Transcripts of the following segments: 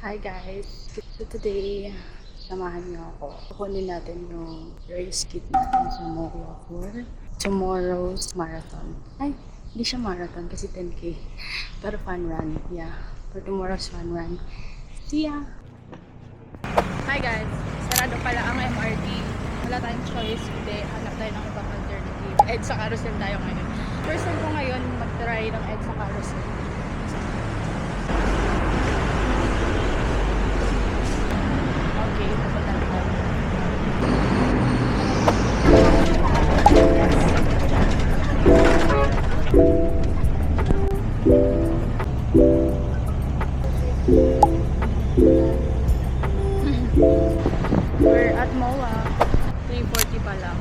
Hi guys! So today, samahan niyo ako. Kukunin natin yung race kit natin sa MOA for tomorrow's marathon. Ay, hindi siya marathon kasi 10K. Pero fun run. Yeah, for tomorrow's fun run. See ya! Hi guys! Sarado pala ang MRT. Wala tayong choice kundi hanap tayo ng ibang alternative. EDSA Carousel tayo ngayon. First time ko ngayon mag-try ng EDSA Carousel. Okay, pupunta na tayo. We're at MOA. 3:40 pa lang.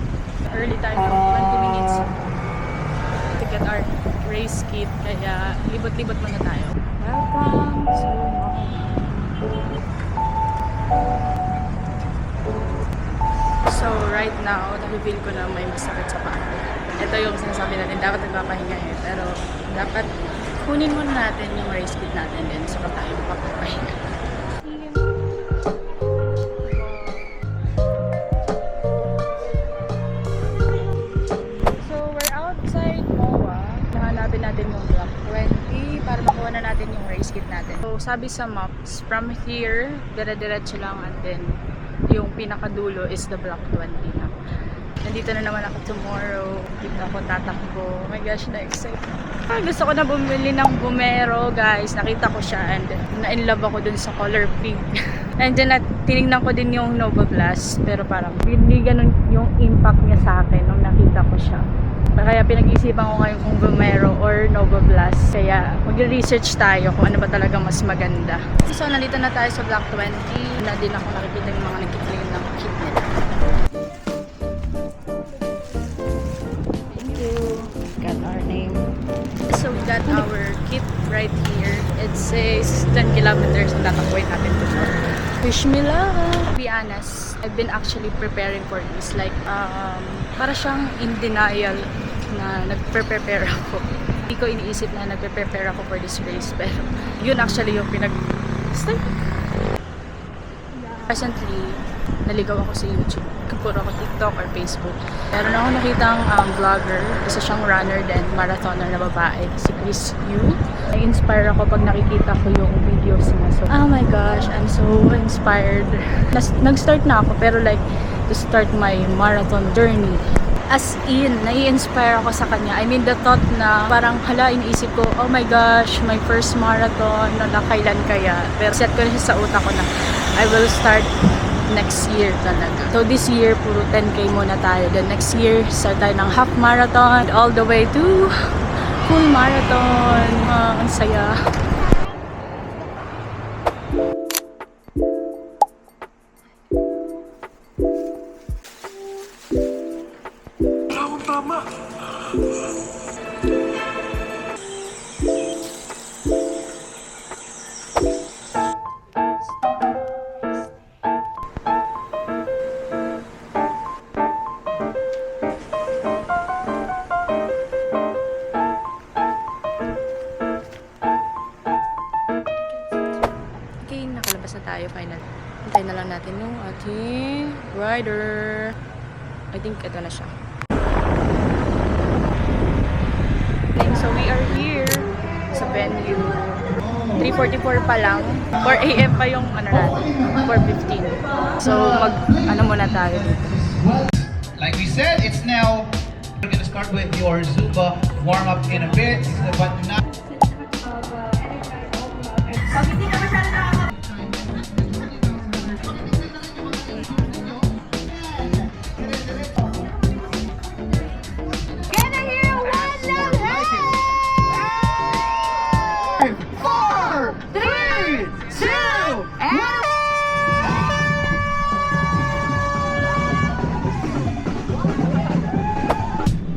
Early time ng 20 minutes to get our race kit. Kaya libot-libot muna tayo. Welcome to MOA. So right now, na-reveal ko na may masakit sa paa. Ito yung sinasabi natin, dapat nagpapahinga eh. Pero dapat kunin muna natin yung race kit natin din so tayo magpapahinga. So we're outside MOA. Nahanapin natin yung block 20 para makuha na natin yung race kit natin. So sabi sa maps, from here, dire-diretso lang and then yung pinakadulo is the block 20 na. Nandito na naman ako tomorrow. Dito ako tatakbo. Oh my gosh, na-excite. Gusto ko na bumili ng Bumero, guys. Nakita ko siya and na-inlove ako dun sa color pink. And then tinignan ko din yung Nova Blast. Pero parang hindi ganun yung impact niya sa akin nung nakita ko siya. Kaya pinag-iisipan ko ngayon kung Bumero or Nova Blast. Kaya mag-research tayo kung ano ba talaga mas maganda. So nandito na tayo sa block 20. Na din ako nakikita yung mga nag-claim ng kit nila. Thank you. Got our name. So we got our kit right here. It says 10 kilometers ang tatakbuhin natin tomorrow. Wish me luck! To be honest, I've been actually preparing for this. Like, para siyang in denial na nagpe-prepare ako. Hindi ko iniisip na nagpe-prepare ako for this race. Pero yun actually yung Presently, naligaw ako sa YouTube. Puro ako TikTok or Facebook. Meron ako nakitang vlogger, isa siyang runner din, marathoner na babae, si Chris Yu. Na-inspire ako pag nakikita ko yung videos niya. So, oh my gosh, I'm so inspired. Nag-start na ako, pero like, to start my marathon journey. As in, nai-inspire ako sa kanya. I mean, the thought na parang hala, iniisip ko, oh my gosh, my first marathon, na kailan kaya? Pero set ko na siya sa utak ko na I will start next year talaga. So this year, puro 10K muna tayo. Then next year, start tayo ng half marathon, all the way to full marathon. Ang saya. Tama. Okay, nakalabas na tayo final. Hintayin na lang natin yung ating rider. I think ito na siya. So we are here sa venue. 3:44 pa lang. 4 AM pa yung ano natin. 4:15. So ano muna tayo dito. Like we said, it's now, we're gonna start with your Zumba warm-up in a bit. But now,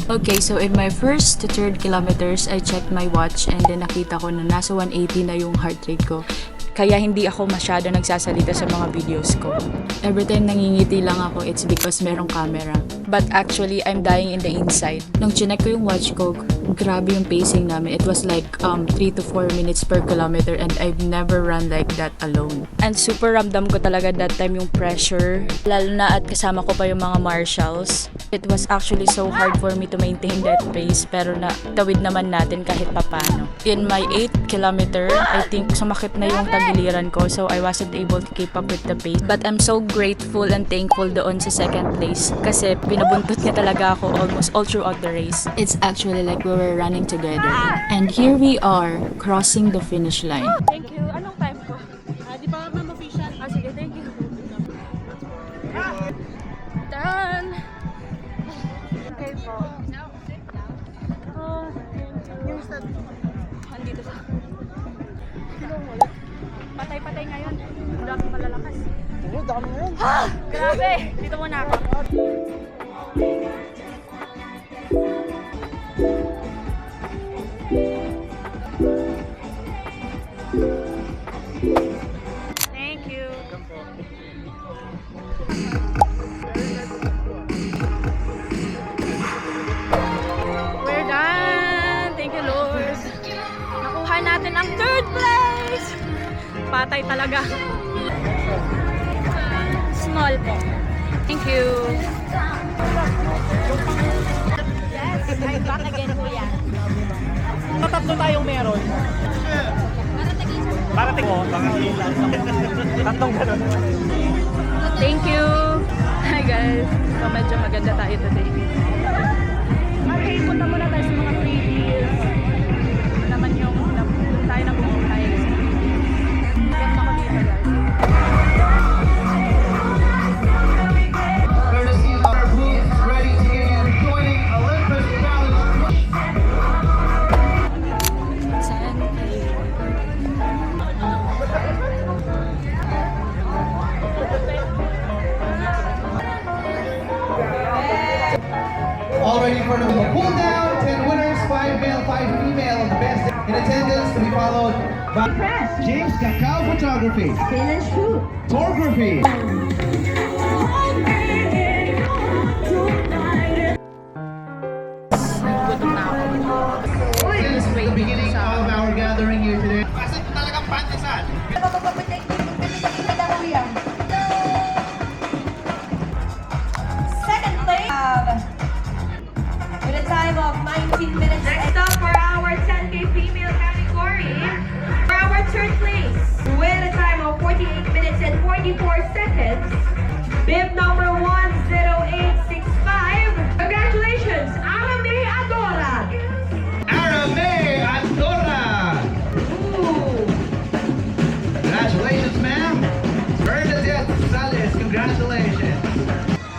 okay, so in my first to third kilometers, I checked my watch and then nakita ko na nasa 180 na yung heart rate ko. Kaya hindi ako masyado nagsasalita sa mga videos ko. Every time nangingiti lang ako, it's because merong camera. but actually I'm dying in the inside. Nung chinek ko yung watch ko, grabe yung pacing namin. It was like 3 to 4 minutes per kilometer and I've never run like that alone. And super ramdam ko talaga that time yung pressure, lalo na at kasama ko pa yung mga marshals. It was actually so hard for me to maintain that pace, pero tawid naman natin kahit papano. In my 8th kilometer, I think sumakit na yung tagiliran ko, so I wasn't able to keep up with the pace. But I'm so grateful and thankful doon sa second place kasi binabuntot niya talaga ako almost all throughout the race. It's actually like we were running together. And here we are, crossing the finish line. Thank you. Anong time ko? Di pa ma'am official. Sige, thank you. Done! Okay po. Oh, thank you. Andito sa... Patay-patay ngayon. Wala akong malalakas. Dami ngayon. Grabe! Dito muna ako. Thank you. We're done! Thank you, Lord. Nakuha natin ang 3rd place! Patay talaga. Small po. Thank you. Yes, I'm back again, kuya. Tatlo tayong meron. Parating mo. Tatlong ganun. Thank you. Hi guys. So medyo maganda tayo today. Okay, punta muna tayo sa mga freebies. Ito naman yung tayo na bumukay. Ganda ko dito guys. Courtesy of our booth, ready to begin joining Olympus Challenge. All ready for the pull down, 10 winners, 5 male, 5 female, the best in attendance to be followed by James Cacao Photography, Photography. Gutom na ako. Since the beginning of our gathering here today. Kasi talagang pantesan. Second place with a time of 19 minutes. Next up for our 10K female category, for our third place with a time of 48 minutes and 44 seconds, bib number 10865. Congratulations, Arame Adora. Arame Andorra. Ooh. Congratulations, ma'am. Bernadette Sales, congratulations.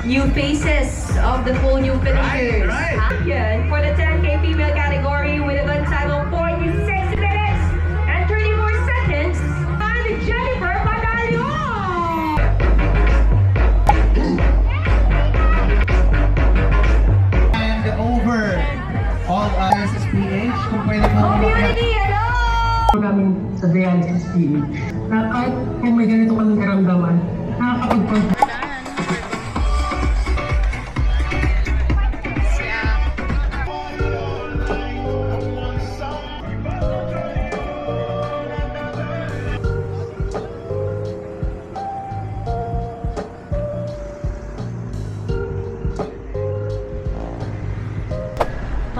New faces of the full new finishers. Right. Champion for the 10K female category with a gun time of 46 minutes and 34 seconds, and Jennifer Pagalion. And over all others is PH. Kung pwede mo Community, hello! Namin sa Dayan SPE na kahit kung may ganito kaming karamdaman, nakakapag-contact.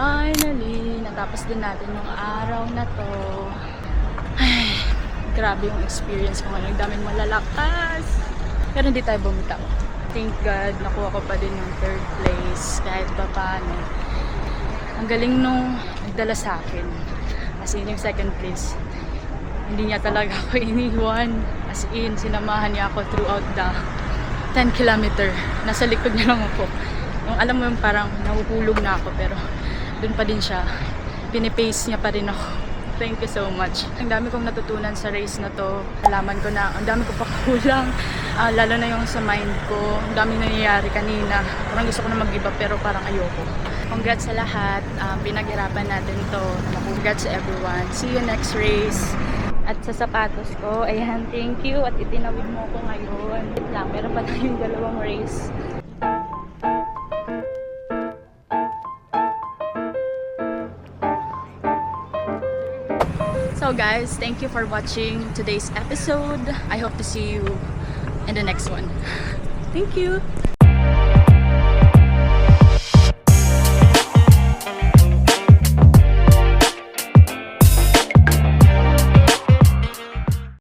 Finally, natapos din natin yung araw na to. Ay, grabe yung experience ko ngayon. Daming malalakas. Pero hindi tayo bumitaw. Thank God, nakuha ko pa din yung 3rd place kahit pa paano. Ang galing nung nagdala sa akin. As in, yung 2nd place. Hindi niya talaga ako iniwan. As in, sinamahan niya ako throughout the 10 kilometer. Nasa likod niya lang ako. Yung alam mo yung parang nahuhulog na ako pero doon pa din siya. Pinipace niya pa rin ako. Thank you so much. Ang dami kong natutunan sa race na to. Alaman ko na ang dami ko pa kulang. Lalo na yung sa mind ko. Ang dami nangyayari kanina. Parang gusto ko na mag-iba pero parang ayoko. Congrats sa lahat. Pinaghirapan natin to. Congrats to everyone. See you next race. At sa sapatos ko, ayan, thank you. At itinawid mo ko ngayon. Wait lang, meron pa tayong 2 race. So guys, thank you for watching today's episode. I hope to see you in the next one. Thank you.